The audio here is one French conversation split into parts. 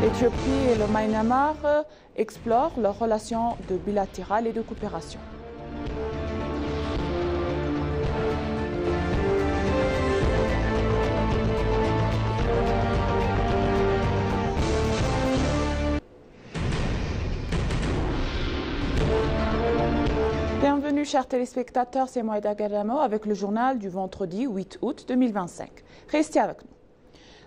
L'Éthiopie et le Myanmar explorent leurs relations bilatérales et de coopération. Bienvenue chers téléspectateurs, c'est Moïda Gadamo avec le journal du vendredi 8 août 2025. Restez avec nous.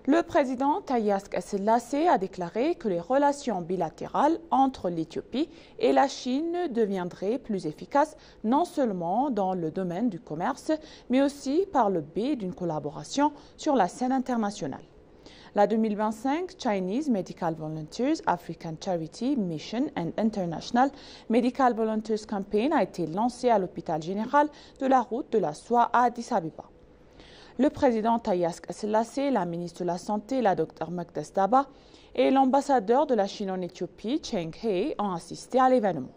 Le président Taye Asselassie a déclaré que les relations bilatérales entre l'Éthiopie et la Chine deviendraient plus efficaces non seulement dans le domaine du commerce, mais aussi par le biais d'une collaboration sur la scène internationale. La 2025 Chinese Medical Volunteers African Charity Mission and International Medical Volunteers Campaign a été lancée à l'hôpital général de la route de la soie à Addis Abeba. Le président Taye Asselassie, la ministre de la Santé, la Dr Makdes Daba, et l'ambassadeur de la Chine en Éthiopie, Cheng He, ont assisté à l'événement.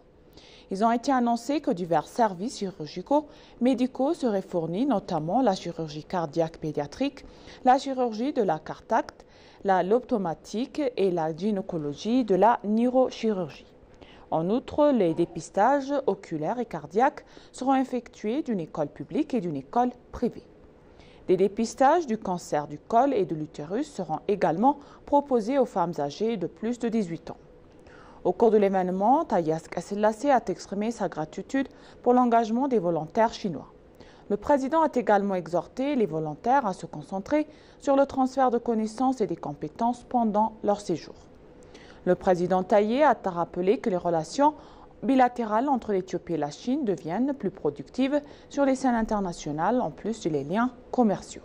Ils ont été annoncés que divers services chirurgicaux médicaux seraient fournis, notamment la chirurgie cardiaque pédiatrique, la chirurgie de la cataracte, l'optomatique et la gynécologie de la neurochirurgie. En outre, les dépistages oculaires et cardiaques seront effectués d'une école publique et d'une école privée. Des dépistages du cancer du col et de l'utérus seront également proposés aux femmes âgées de plus de 18 ans. Au cours de l'événement, Taye Asselassie a exprimé sa gratitude pour l'engagement des volontaires chinois. Le président a également exhorté les volontaires à se concentrer sur le transfert de connaissances et des compétences pendant leur séjour. Le président Taye a rappelé que les relations bilatérales entre l'Éthiopie et la Chine deviennent plus productives sur les scènes internationales en plus des liens commerciaux.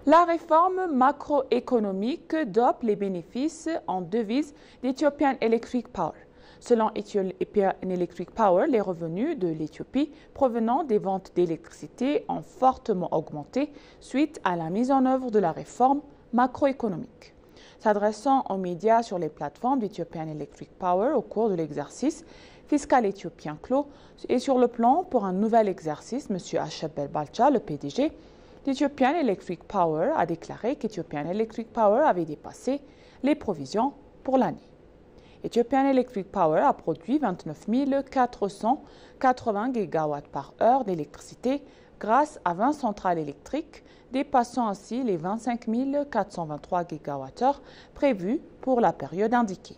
La réforme macroéconomique dope les bénéfices en devises d'Ethiopian Electric Power. Selon Ethiopian Electric Power, les revenus de l'Éthiopie provenant des ventes d'électricité ont fortement augmenté suite à la mise en œuvre de la réforme macroéconomique. S'adressant aux médias sur les plateformes d'Ethiopian Electric Power au cours de l'exercice fiscal éthiopien clos et sur le plan pour un nouvel exercice, M. Ashebel Balcha, le PDG, l'Ethiopian Electric Power a déclaré qu'Ethiopian Electric Power avait dépassé les provisions pour l'année. Ethiopian Electric Power a produit 29 480 GW par heure d'électricité grâce à 20 centrales électriques, dépassant ainsi les 25 423 GWh prévus pour la période indiquée.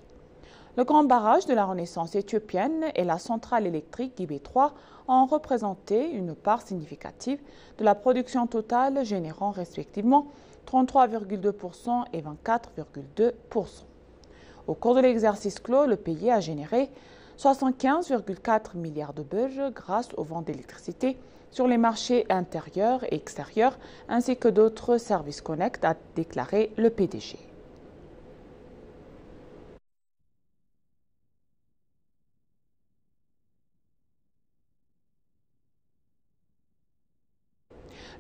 Le grand barrage de la Renaissance éthiopienne et la centrale électrique Gibé 3 ont représenté une part significative de la production totale, générant respectivement 33,2% et 24,2%. Au cours de l'exercice clos, le pays a généré 75,4 milliards de birr grâce aux ventes d'électricité sur les marchés intérieurs et extérieurs, ainsi que d'autres services connectés, a déclaré le PDG.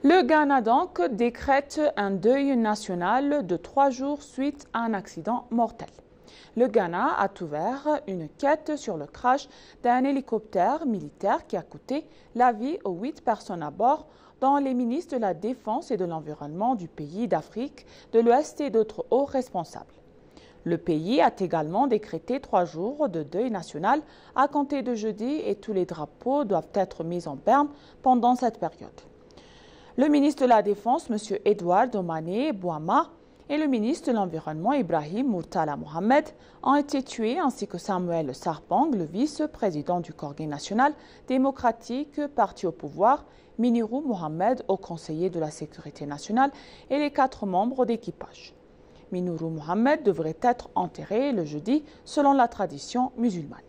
Le Ghana donc décrète un deuil national de 3 jours suite à un accident mortel. Le Ghana a ouvert une quête sur le crash d'un hélicoptère militaire qui a coûté la vie aux 8 personnes à bord, dont les ministres de la Défense et de l'Environnement du pays d'Afrique de l'Ouest et d'autres hauts responsables. Le pays a également décrété 3 jours de deuil national à compter de jeudi et tous les drapeaux doivent être mis en berne pendant cette période. Le ministre de la Défense, M. Edouard Domane Bouama, et le ministre de l'Environnement, Ibrahim Murtala Mohamed, ont été tués, ainsi que Samuel Sarpong, le vice-président du Congrès national démocratique, parti au pouvoir, Minirou Mohamed, haut conseiller de la sécurité nationale, et les 4 membres d'équipage. Minirou Mohamed devrait être enterré le jeudi, selon la tradition musulmane.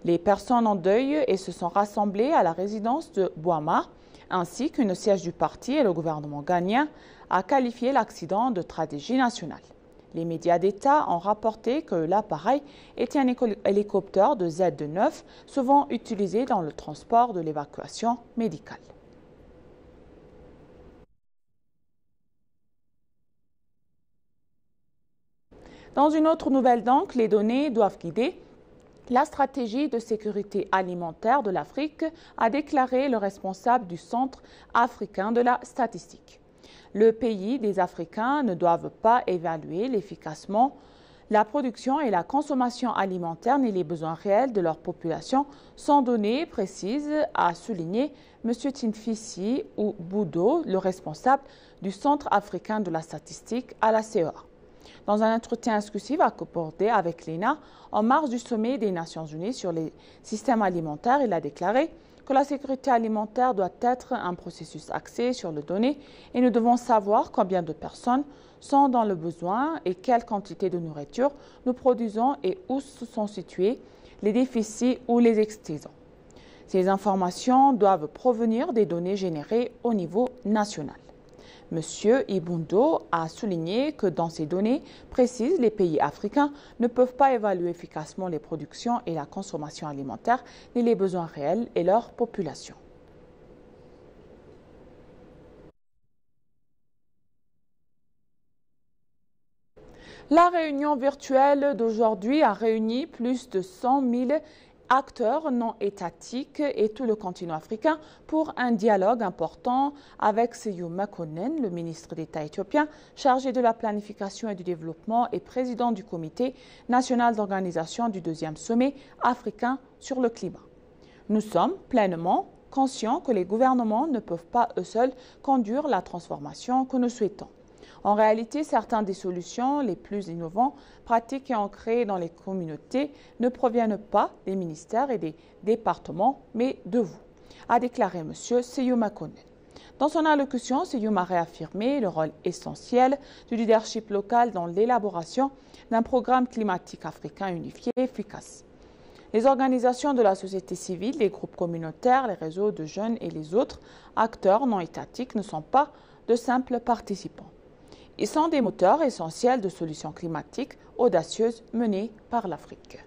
Les personnes en deuil et se sont rassemblées à la résidence de Bouama, ainsi qu'une siège du parti et le gouvernement ghanéen a qualifié l'accident de tragédie nationale. Les médias d'État ont rapporté que l'appareil était un hélicoptère de Z-9, souvent utilisé dans le transport de l'évacuation médicale. Dans une autre nouvelle donc, les données doivent guider la stratégie de sécurité alimentaire de l'Afrique, a déclaré le responsable du Centre africain de la statistique. Le pays des Africains ne doivent pas évaluer efficacement la production et la consommation alimentaire ni les besoins réels de leur population sans données précises, a souligné M. Tinfisi Boudo, le responsable du Centre africain de la statistique à la CEA. Dans un entretien exclusif accordé avec l'ENA en marge du sommet des Nations Unies sur les systèmes alimentaires, il a déclaré que la sécurité alimentaire doit être un processus axé sur les données et nous devons savoir combien de personnes sont dans le besoin et quelle quantité de nourriture nous produisons et où sont situés les déficits ou les excédents. Ces informations doivent provenir des données générées au niveau national. M. Ibundo a souligné que dans ces données précises, les pays africains ne peuvent pas évaluer efficacement les productions et la consommation alimentaire, ni les besoins réels et leur population. La réunion virtuelle d'aujourd'hui a réuni plus de 100 000 acteurs non étatiques et tout le continent africain pour un dialogue important avec Seyo Makonnen, le ministre d'État éthiopien chargé de la planification et du développement et président du comité national d'organisation du deuxième sommet africain sur le climat. Nous sommes pleinement conscients que les gouvernements ne peuvent pas eux seuls conduire la transformation que nous souhaitons. En réalité, certaines des solutions les plus innovantes, pratiques et ancrées dans les communautés ne proviennent pas des ministères et des départements, mais de vous, a déclaré M. Seyo Makonnen. Dans son allocution, Seyo a réaffirmé le rôle essentiel du leadership local dans l'élaboration d'un programme climatique africain unifié et efficace. Les organisations de la société civile, les groupes communautaires, les réseaux de jeunes et les autres acteurs non étatiques ne sont pas de simples participants. Ils sont des moteurs essentiels de solutions climatiques audacieuses menées par l'Afrique.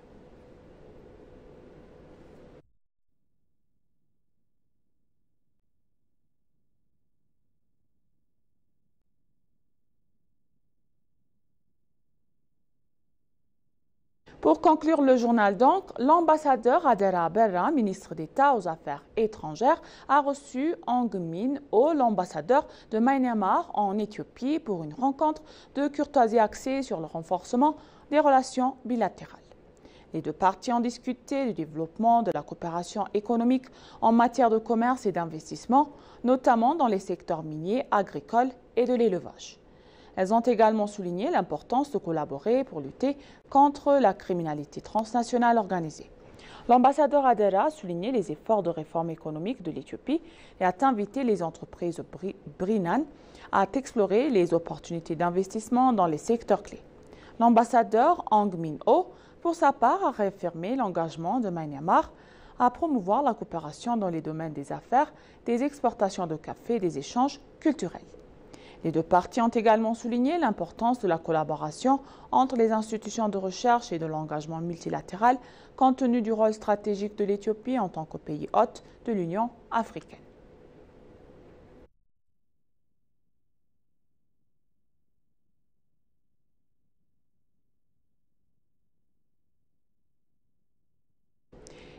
Pour conclure le journal donc, l'ambassadeur Adera Berra, ministre d'État aux Affaires étrangères, a reçu Aung Min Aung, l'ambassadeur de Myanmar en Éthiopie, pour une rencontre de courtoisie axée sur le renforcement des relations bilatérales. Les deux parties ont discuté du développement de la coopération économique en matière de commerce et d'investissement, notamment dans les secteurs miniers, agricoles et de l'élevage. Elles ont également souligné l'importance de collaborer pour lutter contre la criminalité transnationale organisée. L'ambassadeur Adera a souligné les efforts de réforme économique de l'Éthiopie et a invité les entreprises Brinan à explorer les opportunités d'investissement dans les secteurs clés. L'ambassadeur Aung Min Aung, pour sa part, a réaffirmé l'engagement de Myanmar à promouvoir la coopération dans les domaines des affaires, des exportations de café et des échanges culturels. Les deux parties ont également souligné l'importance de la collaboration entre les institutions de recherche et de l'engagement multilatéral compte tenu du rôle stratégique de l'Éthiopie en tant que pays hôte de l'Union africaine.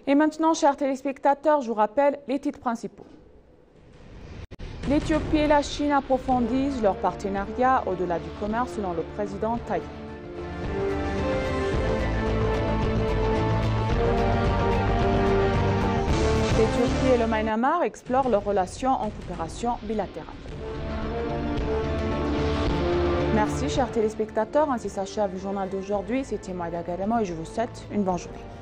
Et maintenant, chers téléspectateurs, je vous rappelle les titres principaux. L'Éthiopie et la Chine approfondissent leur partenariat au-delà du commerce selon le président Taï. L'Éthiopie et le Myanmar explorent leurs relations en coopération bilatérale. Merci chers téléspectateurs, ainsi s'achève le journal d'aujourd'hui. C'était Moïda Garemo et je vous souhaite une bonne journée.